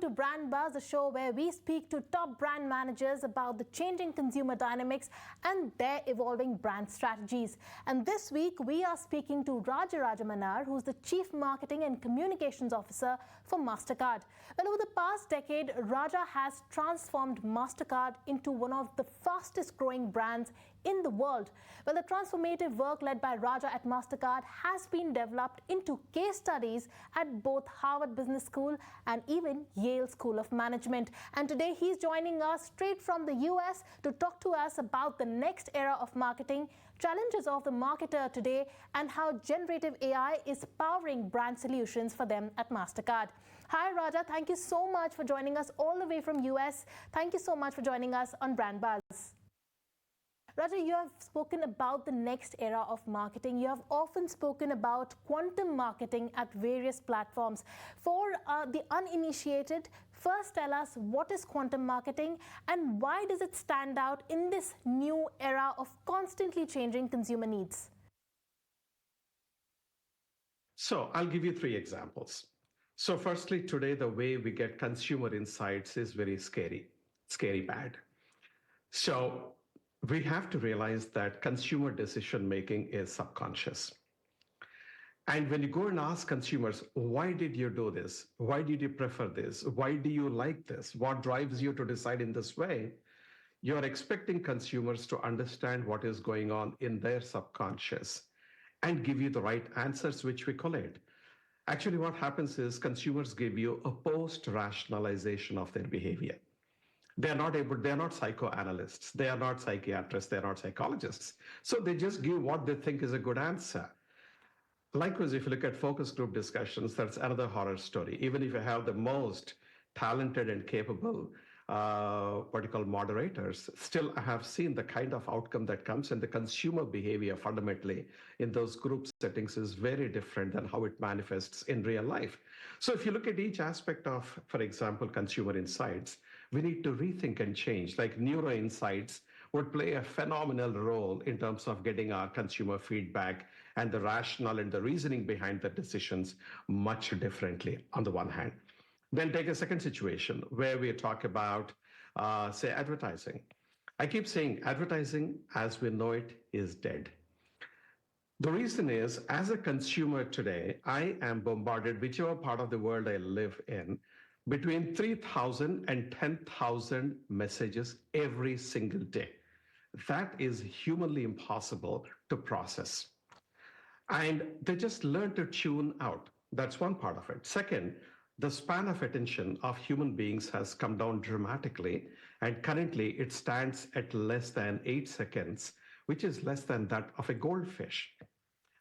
to Brand Buzz, the show where we speak to top brand managers about the changing consumer dynamics and their evolving brand strategies. And this week, we are speaking to Raja Rajamannar, who's the Chief Marketing and Communications Officer for Mastercard. Well, over the past decade, Raja has transformed Mastercard into one of the fastest growing brands in the world. Well, the transformative work led by Raja at Mastercard has been developed into case studies at both Harvard Business School and even Yale School of Management. And today he's joining us straight from the US to talk to us about the next era of marketing, challenges of the marketer today, and how generative AI is powering brand solutions for them at Mastercard. Hi Raja, thank you so much for joining us all the way from US. Thank you so much for joining us on Brand Buzz. Raja, you have spoken about the next era of marketing. You have often spoken about quantum marketing at various platforms. For the uninitiated, first tell us what is quantum marketing and why does it stand out in this new era of constantly changing consumer needs? So I'll give you 3 examples. So firstly, today, the way we get consumer insights is very scary bad. So we have to realize that consumer decision-making is subconscious. And when you go and ask consumers, why did you do this? Why did you prefer this? Why do you like this? What drives you to decide in this way? You're expecting consumers to understand what is going on in their subconscious and give you the right answers, which we collate. Actually, what happens is consumers give you a post-rationalization of their behavior. They're not psychoanalysts, they are not psychiatrists, they're not psychologists. So they just give what they think is a good answer. Likewise, if you look at focus group discussions, that's another horror story. Even if you have the most talented and capable moderators, still I have seen the kind of outcome that comes, and the consumer behavior fundamentally in those group settings is very different than how it manifests in real life. So if you look at each aspect of, for example, consumer insights, we need to rethink and change. Like neuro insights would play a phenomenal role in terms of getting our consumer feedback and the rationale and the reasoning behind the decisions much differently on the one hand. Then take a second situation where we talk about, say, advertising. I keep saying advertising as we know it is dead. The reason is, as a consumer today, I am bombarded, whichever part of the world I live in, between 3,000 and 10,000 messages every single day. That is humanly impossible to process. And they just learn to tune out. That's one part of it. Second, the span of attention of human beings has come down dramatically, and currently it stands at less than 8 seconds, which is less than that of a goldfish.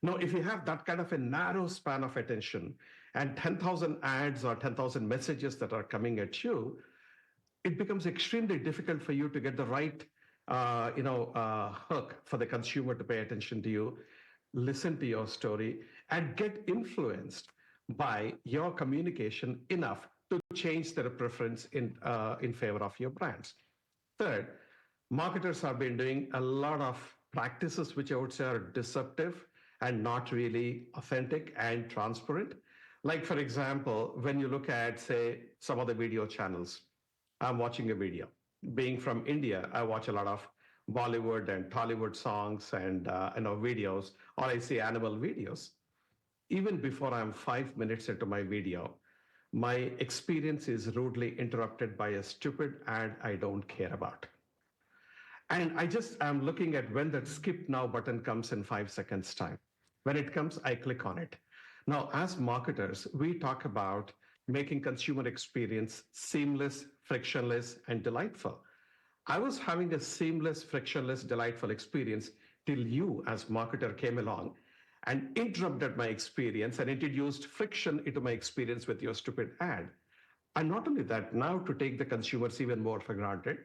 Now, if you have that kind of a narrow span of attention and 10,000 ads or 10,000 messages that are coming at you, it becomes extremely difficult for you to get the right hook for the consumer to pay attention to you, listen to your story, and get influenced by your communication enough to change their preference in favor of your brands. Third, marketers have been doing a lot of practices which I would say are deceptive and not really authentic and transparent. Like, for example, when you look at, say, some of the video channels, I'm watching a video. Being from India, I watch a lot of Bollywood and Tollywood songs and videos, or I see animal videos. Even before I'm 5 minutes into my video, my experience is rudely interrupted by a stupid ad I don't care about. And I'm looking at when that skip now button comes in 5 seconds time. When it comes, I click on it. Now, as marketers, we talk about making consumer experience seamless, frictionless, and delightful. I was having a seamless, frictionless, delightful experience till you, as marketer, came along and interrupted my experience and introduced friction into my experience with your stupid ad. And not only that, now to take the consumers even more for granted,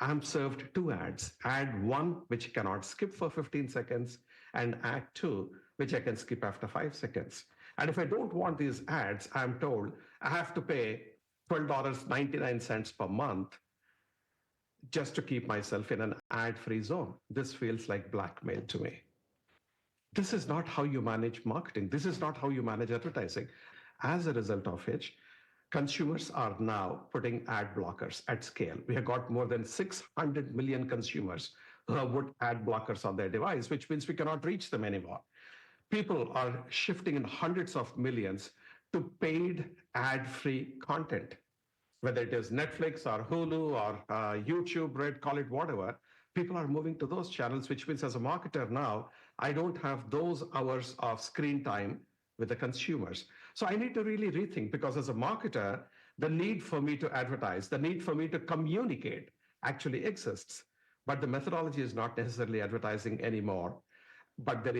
I'm served 2 ads. Ad 1, which cannot skip for 15 seconds, and ad 2, which I can skip after 5 seconds. And if I don't want these ads, I'm told I have to pay $12.99 per month just to keep myself in an ad-free zone. This feels like blackmail to me. This is not how you manage marketing. This is not how you manage advertising. As a result of which, consumers are now putting ad blockers at scale. We have got more than 600 million consumers who have put ad blockers on their device, which means we cannot reach them anymore. People are shifting in hundreds of millions to paid ad-free content, whether it is Netflix or Hulu or YouTube, Red, call it whatever. People are moving to those channels, which means as a marketer now, I don't have those hours of screen time with the consumers. So I need to really rethink, because as a marketer, the need for me to advertise, the need for me to communicate actually exists. But the methodology is not necessarily advertising anymore, but there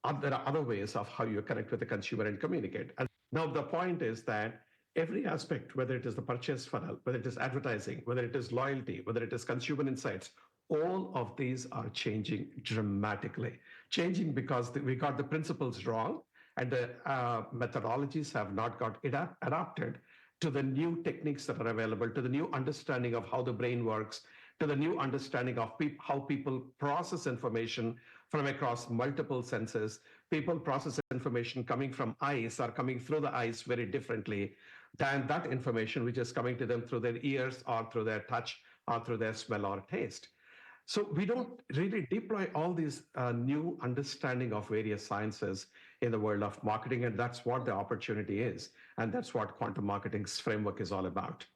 are other ways of how you connect with the consumer and communicate. And now the point is that every aspect, whether it is the purchase funnel, whether it is advertising, whether it is loyalty, whether it is consumer insights, all of these are changing dramatically. Changing because we got the principles wrong, and the methodologies have not got adapted to the new techniques that are available, to the new understanding of how the brain works, to the new understanding of how people process information from across multiple senses. People process information coming from eyes or coming through the eyes very differently than that information which is coming to them through their ears or through their touch or through their smell or taste. So we don't really deploy all these new understanding of various sciences in the world of marketing, and that's what the opportunity is. And that's what quantum marketing's framework is all about.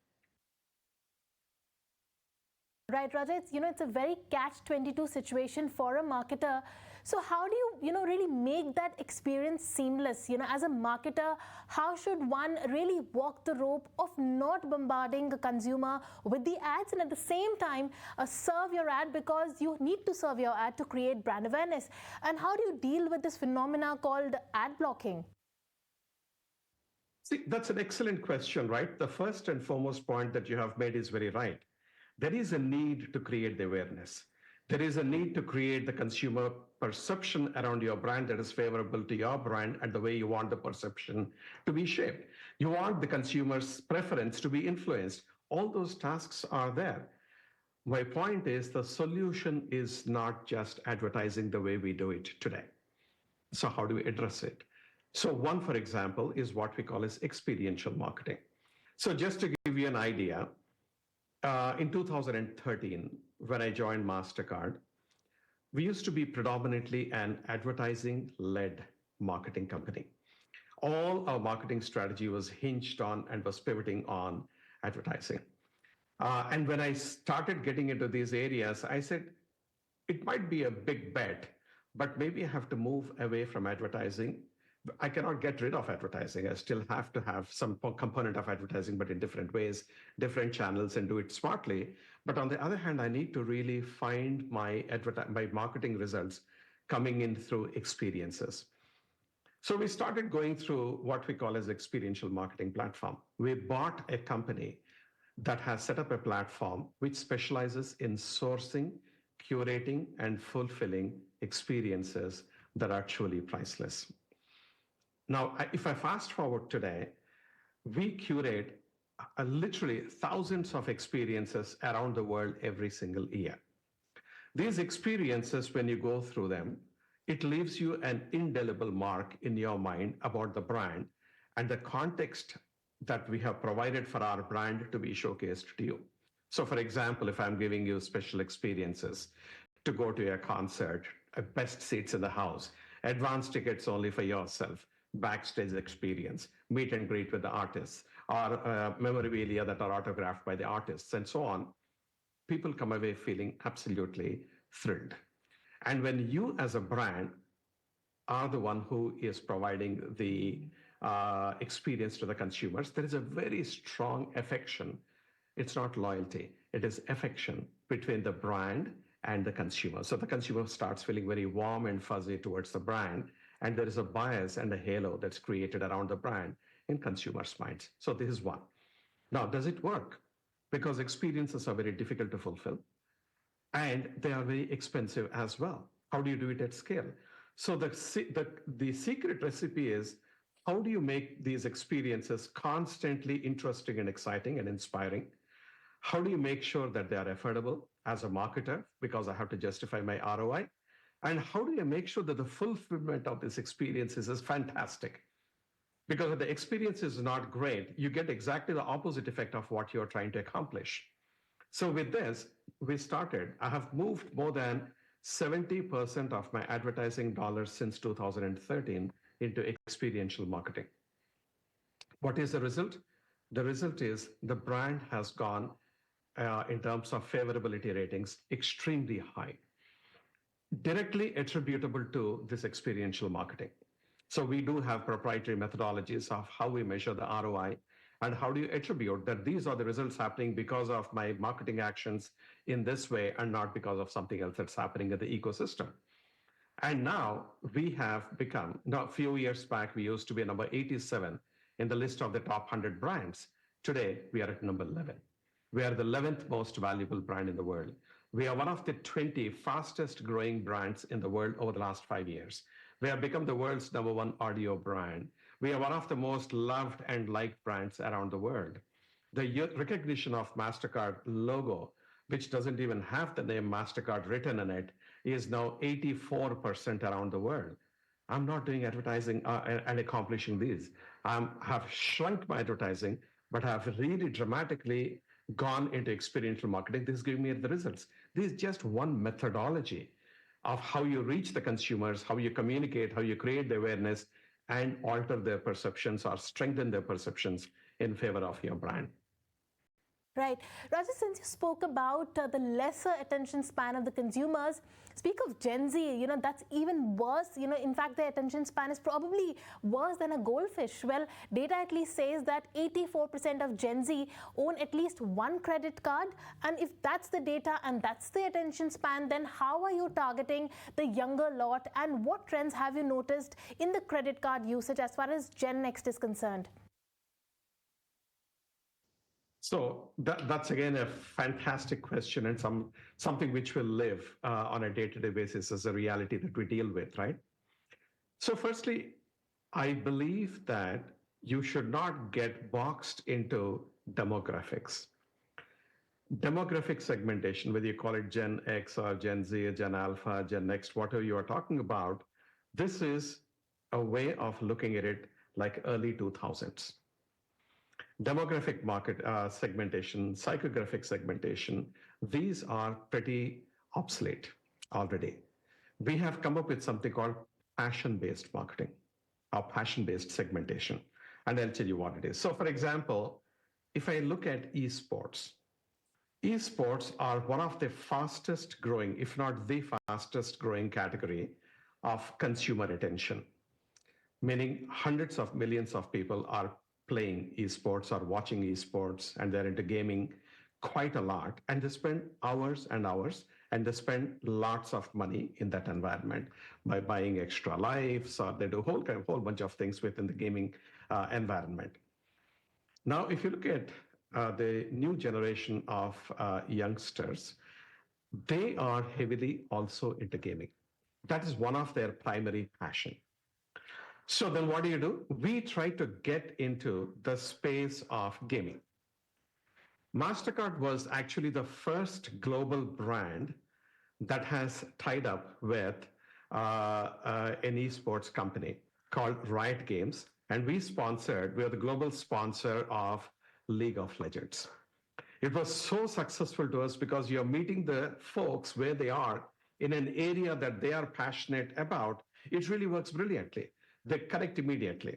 Right, Raja, it's a very catch-22 situation for a marketer. So how do you, really make that experience seamless? As a marketer, how should one really walk the rope of not bombarding a consumer with the ads, and at the same time serve your ad, because you need to serve your ad to create brand awareness? And how do you deal with this phenomena called ad blocking? See, that's an excellent question, right? The first and foremost point that you have made is very right. There is a need to create the awareness. There is a need to create the consumer perception around your brand that is favorable to your brand and the way you want the perception to be shaped. You want the consumer's preference to be influenced. All those tasks are there. My point is, the solution is not just advertising the way we do it today. So how do we address it? So one, for example, is what we call as experiential marketing. So just to give you an idea, in 2013, when I joined Mastercard, we used to be predominantly an advertising-led marketing company. All our marketing strategy was hinged on and was pivoting on advertising. And when I started getting into these areas, I said, it might be a big bet, but maybe I have to move away from advertising. I cannot get rid of advertising. I still have to have some component of advertising, but in different ways, different channels, and do it smartly. But on the other hand, I need to really find my marketing results coming in through experiences. So we started going through what we call as experiential marketing platform. We bought a company that has set up a platform which specializes in sourcing, curating, and fulfilling experiences that are truly priceless. Now, if I fast forward today, we curate literally thousands of experiences around the world every single year. These experiences, when you go through them, it leaves you an indelible mark in your mind about the brand and the context that we have provided for our brand to be showcased to you. So for example, if I'm giving you special experiences to go to a concert, best seats in the house, advance tickets only for yourself, backstage experience, meet and greet with the artists, or memorabilia that are autographed by the artists, and so on, people come away feeling absolutely thrilled. And when you as a brand are the one who is providing the experience to the consumers, there is a very strong affection. It's not loyalty, it is affection between the brand and the consumer. So the consumer starts feeling very warm and fuzzy towards the brand, and there is a bias and a halo that's created around the brand in consumers' minds. So this is one. Now, does it work? Because experiences are very difficult to fulfill, and they are very expensive as well. How do you do it at scale? So the secret recipe is, how do you make these experiences constantly interesting and exciting and inspiring? How do you make sure that they are affordable as a marketer, because I have to justify my ROI? And how do you make sure that the fulfillment of these experiences is fantastic? Because if the experience is not great, you get exactly the opposite effect of what you're trying to accomplish. So with this, I have moved more than 70% of my advertising dollars since 2013 into experiential marketing. What is the result? The result is the brand has gone, in terms of favorability ratings, extremely high, directly attributable to this experiential marketing. So we do have proprietary methodologies of how we measure the ROI and how do you attribute that these are the results happening because of my marketing actions in this way and not because of something else that's happening in the ecosystem. And now we have become, now a few years back, we used to be number 87 in the list of the top 100 brands. Today, we are at number 11. We are the 11th most valuable brand in the world. We are one of the 20 fastest growing brands in the world over the last 5 years. We have become the world's number one audio brand. We are one of the most loved and liked brands around the world. The recognition of Mastercard logo, which doesn't even have the name Mastercard written in it, is now 84% around the world. I'm not doing advertising and accomplishing these. I have shrunk my advertising, but have really dramatically gone into experiential marketing. This is giving me the results. This is just one methodology of how you reach the consumers, how you communicate, how you create the awareness and alter their perceptions or strengthen their perceptions in favor of your brand. Right. Raja, since you spoke about the lesser attention span of the consumers, speak of Gen Z, that's even worse. In fact, their attention span is probably worse than a goldfish. Well, data at least says that 84% of Gen Z own at least one credit card. And if that's the data and that's the attention span, then how are you targeting the younger lot? And what trends have you noticed in the credit card usage as far as Gen Next is concerned? So that's again a fantastic question and something which will live on a day-to-day basis as a reality that we deal with, right? So firstly, I believe that you should not get boxed into demographics. Demographic segmentation, whether you call it Gen X or Gen Z, or Gen Alpha, Gen Next, whatever you are talking about, this is a way of looking at it like early 2000s. Demographic market segmentation, psychographic segmentation, these are pretty obsolete already. We have come up with something called passion-based marketing or passion-based segmentation. And I'll tell you what it is. So for example, if I look at esports are one of the fastest growing, if not the fastest growing category of consumer attention, meaning hundreds of millions of people are playing esports or watching esports, and they're into gaming quite a lot. And they spend hours and hours, and they spend lots of money in that environment by buying extra lives, or they do a whole bunch of things within the gaming environment. Now, if you look at the new generation of youngsters, they are heavily also into gaming. That is one of their primary passion. So then what do? We try to get into the space of gaming. Mastercard was actually the first global brand that has tied up with an esports company called Riot Games. And we are the global sponsor of League of Legends. It was so successful to us because you're meeting the folks where they are in an area that they are passionate about. It really works brilliantly. They connect immediately,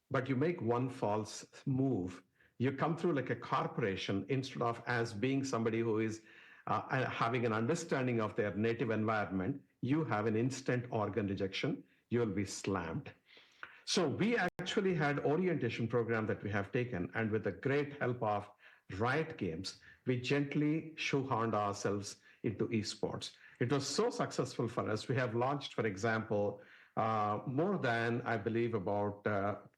but you make one false move. You come through like a corporation instead of as being somebody who is having an understanding of their native environment. You have an instant organ rejection. You will be slammed. So we actually had orientation program that we have taken, and with the great help of Riot Games, we gently shoehorned ourselves into esports. It was so successful for us. We have launched, for example, more than, I believe, about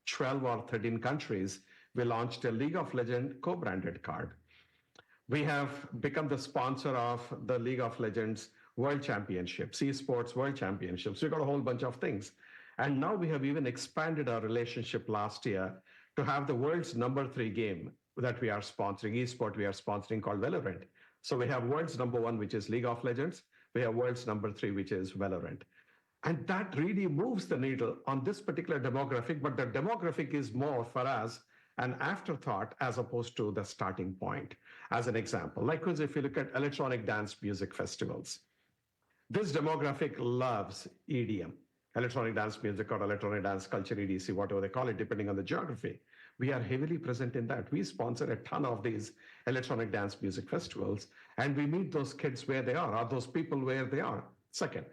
12 or 13 countries, we launched a League of Legends co-branded card. We have become the sponsor of the League of Legends World Championships, esports World Championships. We got a whole bunch of things. And now we have even expanded our relationship last year to have the world's number 3 game that we are sponsoring, esport we are sponsoring, called Valorant. So we have world's number 1, which is League of Legends. We have world's number 3, which is Valorant. And that really moves the needle on this particular demographic, but the demographic is more for us an afterthought as opposed to the starting point. As an example, likewise, if you look at electronic dance music festivals, this demographic loves EDM, electronic dance music or electronic dance culture, EDC, whatever they call it, depending on the geography. We are heavily present in that. We sponsor a ton of these electronic dance music festivals, and we meet those kids where they are, or those people where they are. Second.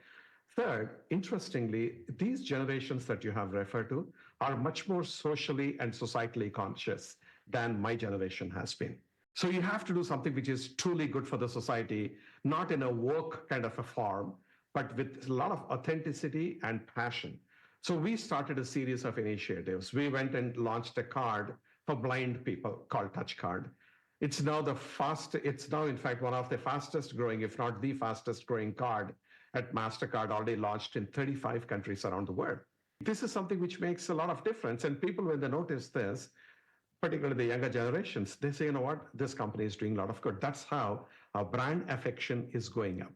Third, interestingly, these generations that you have referred to are much more socially and societally conscious than my generation has been. So you have to do something which is truly good for the society, not in a woke kind of a form, but with a lot of authenticity and passion. So we started a series of initiatives. We went and launched a card for blind people called Touch Card. It's now in fact one of the fastest growing, if not the fastest growing card at Mastercard, already launched in 35 countries around the world. This is something which makes a lot of difference. And people, when they notice this, particularly the younger generations, they say, you know what, this company is doing a lot of good. That's how our brand affection is going up.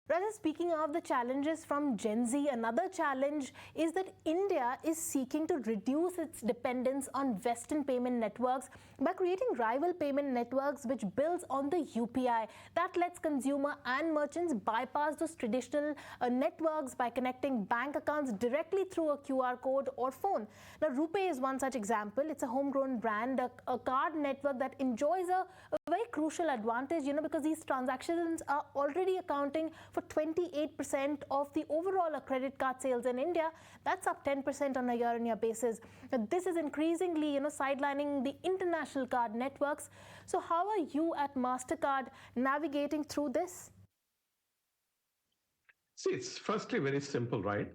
Raja, speaking of the challenges from Gen Z, another challenge is that India is seeking to reduce its dependence on Western payment networks by creating rival payment networks which builds on the UPI. That lets consumer and merchants bypass those traditional networks by connecting bank accounts directly through a QR code or phone. Now, RuPay is one such example. It's a homegrown brand, a card network that enjoys a very crucial advantage, because these transactions are already accounting for 28% of the overall credit card sales in India. That's up 10% on a year-on-year basis. This is increasingly, sidelining the international card networks. So how are you at Mastercard navigating through this? See, it's firstly very simple, right?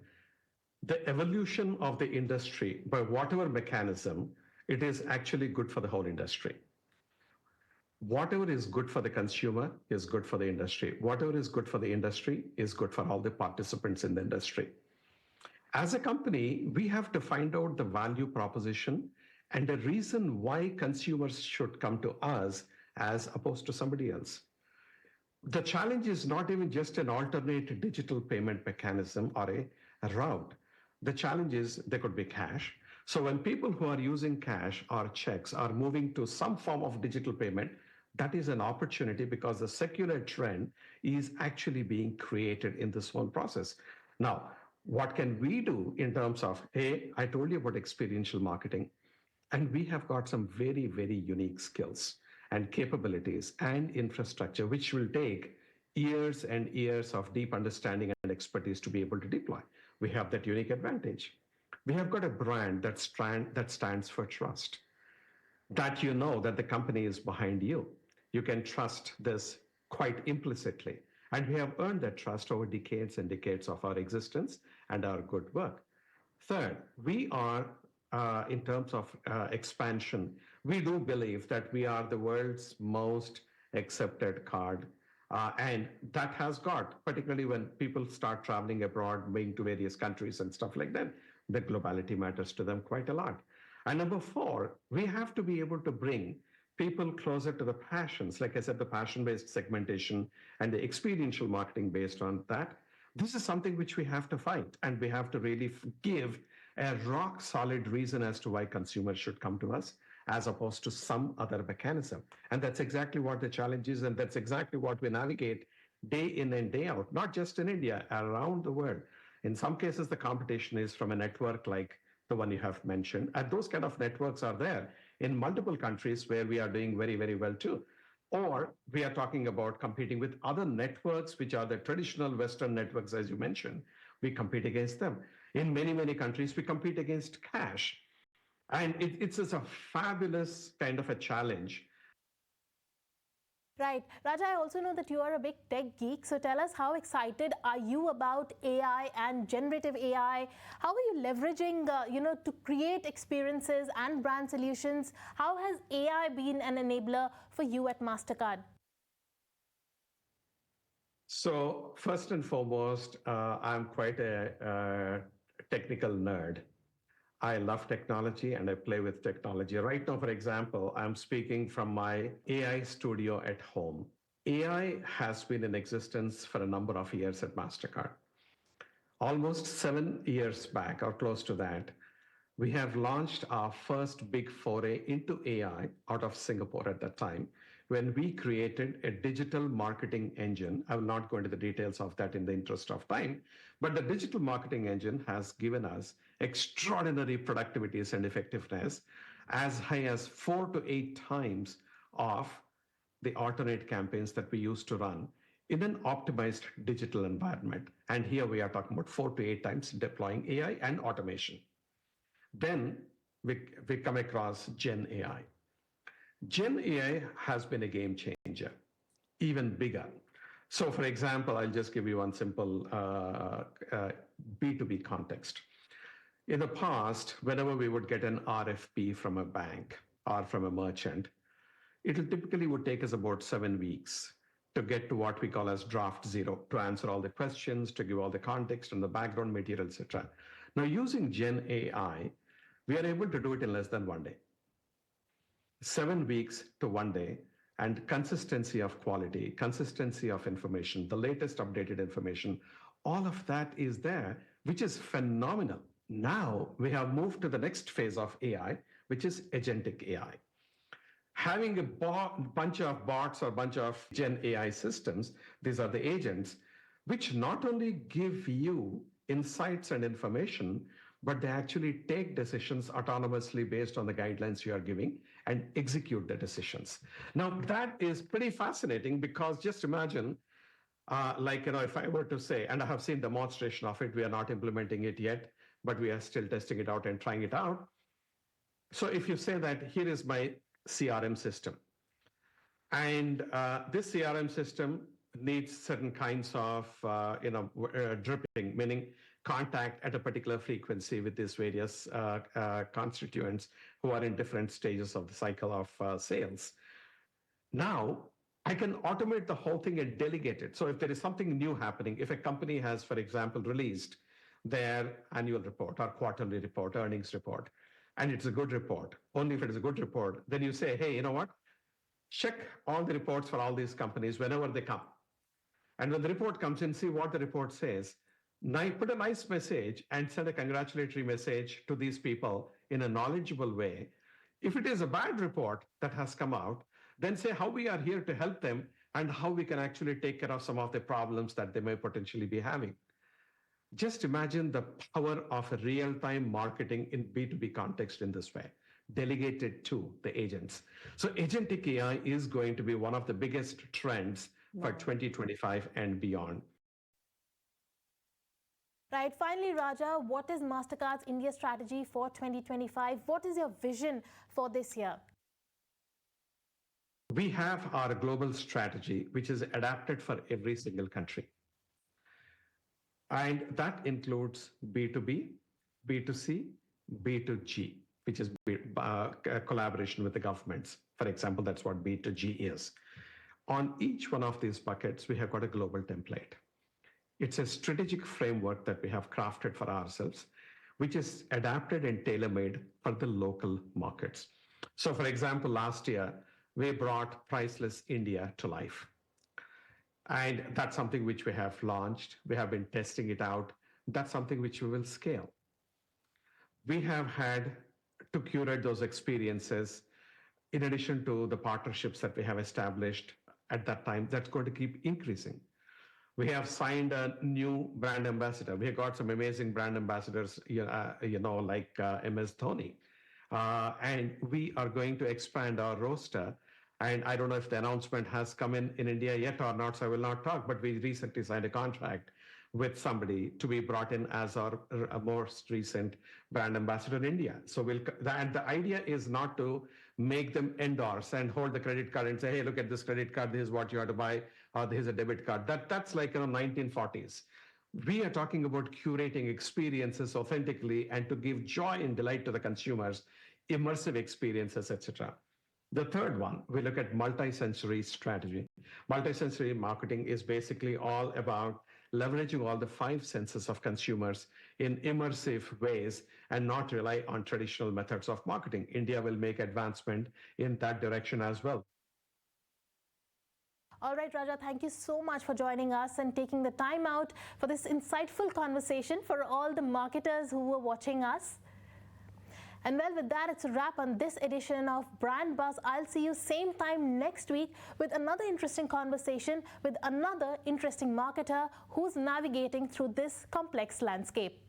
The evolution of the industry, by whatever mechanism, it is actually good for the whole industry. Whatever is good for the consumer is good for the industry. Whatever is good for the industry is good for all the participants in the industry. As a company, we have to find out the value proposition and the reason why consumers should come to us as opposed to somebody else. The challenge is not even just an alternate digital payment mechanism or a route. The challenge is there could be cash. So when people who are using cash or checks are moving to some form of digital payment, that is an opportunity because the secular trend is actually being created in this whole process. Now, what can we do in terms of, hey, I told you about experiential marketing, and we have got some very, very unique skills and capabilities and infrastructure, which will take years and years of deep understanding and expertise to be able to deploy. We have that unique advantage. We have got a brand that stands for trust, that that the company is behind you. You can trust this quite implicitly. And we have earned that trust over decades and decades of our existence and our good work. Third, we are, in terms of expansion, we do believe that we are the world's most accepted card. And that has got, particularly when people start traveling abroad, going to various countries and stuff like that, the globality matters to them quite a lot. And number four, we have to be able to bring people closer to the passions. Like I said, the passion-based segmentation and the experiential marketing based on that. This is something which we have to fight, and we have to really give a rock solid reason as to why consumers should come to us as opposed to some other mechanism. And that's exactly what the challenge is, and that's exactly what we navigate day in and day out, not just in India, around the world. In some cases, the competition is from a network like the one you have mentioned, and those kind of networks are there in multiple countries where we are doing very, very well too. Or we are talking about competing with other networks, which are the traditional Western networks, as you mentioned. We compete against them. In many, many countries, we compete against cash. And it's a fabulous kind of a challenge. Right. Raja, I also know that you are a big tech geek. So tell us, how excited are you about AI and generative AI? How are you leveraging, to create experiences and brand solutions? How has AI been an enabler for you at Mastercard? So first and foremost, I'm quite a technical nerd. I love technology and I play with technology. Right now, for example, I'm speaking from my AI studio at home. AI has been in existence for a number of years at Mastercard. Almost 7 years back, or close to that, we have launched our first big foray into AI out of Singapore at that time when we created a digital marketing engine. I will not go into the details of that in the interest of time, but the digital marketing engine has given us extraordinary productivities and effectiveness as high as 4 to 8 times of the alternate campaigns that we used to run in an optimized digital environment. And here we are talking about 4 to 8 times deploying AI and automation. Then we come across Gen AI. Gen AI has been a game changer, even bigger. So, for example, I'll just give you one simple B2B context. In the past, whenever we would get an RFP from a bank or from a merchant, it typically would take us about 7 weeks to get to what we call as draft zero, to answer all the questions, to give all the context and the background material, etc. Now, using Gen AI, we are able to do it in less than 1 day. 7 weeks to 1 day, and consistency of quality, consistency of information, the latest updated information, all of that is there, which is phenomenal. Now we have moved to the next phase of AI, which is agentic AI. Having a bunch of bots or bunch of Gen AI systems, these are the agents, which not only give you insights and information, but they actually take decisions autonomously based on the guidelines you are giving and execute the decisions. Now, that is pretty fascinating because just imagine, if I were to say, and I have seen demonstration of it, we are not implementing it yet, but we are still testing it out and trying it out. So if you say that here is my CRM system, and this CRM system needs certain kinds of dripping, meaning contact at a particular frequency with these various constituents who are in different stages of the cycle of sales. Now, I can automate the whole thing and delegate it. So if there is something new happening, if a company has, for example, released their annual report or quarterly report, earnings report, and it's a good report, only if it is a good report, then you say, hey, you know what? Check all the reports for all these companies whenever they come. And when the report comes in, see what the report says. Now, put a nice message and send a congratulatory message to these people in a knowledgeable way. If it is a bad report that has come out, then say how we are here to help them and how we can actually take care of some of the problems that they may potentially be having. Just imagine the power of a real-time marketing in B2B context in this way, delegated to the agents. So agentic AI is going to be one of the biggest trends for 2025 and beyond. Right. Finally, Raja, what is Mastercard's India strategy for 2025? What is your vision for this year? We have our global strategy, which is adapted for every single country. And that includes B2B, B2C, B2G, which is collaboration with the governments. For example, that's what B2G is. On each one of these buckets, we have got a global template. It's a strategic framework that we have crafted for ourselves, which is adapted and tailor-made for the local markets. So, for example, last year, we brought Priceless India to life. And that's something which we have launched. We have been testing it out. That's something which we will scale. We have had to curate those experiences in addition to the partnerships that we have established at that time. That's going to keep increasing. We have signed a new brand ambassador. We have got some amazing brand ambassadors, like MS Dhoni. And we are going to expand our roster. And I don't know if the announcement has come in India yet or not, so I will not talk, but we recently signed a contract with somebody to be brought in as our most recent brand ambassador in India. So the idea is not to make them endorse and hold the credit card and say, hey, look at this credit card, this is what you have to buy, or this is a debit card. That's like 1940s. We are talking about curating experiences authentically and to give joy and delight to the consumers, immersive experiences, etc. The third one, we look at multi-sensory strategy. Multi-sensory marketing is basically all about leveraging all the five senses of consumers in immersive ways and not rely on traditional methods of marketing. India will make advancement in that direction as well. All right, Raja, thank you so much for joining us and taking the time out for this insightful conversation for all the marketers who were watching us. And well, with that, it's a wrap on this edition of Brand Buzz. I'll see you same time next week with another interesting conversation with another interesting marketer who's navigating through this complex landscape.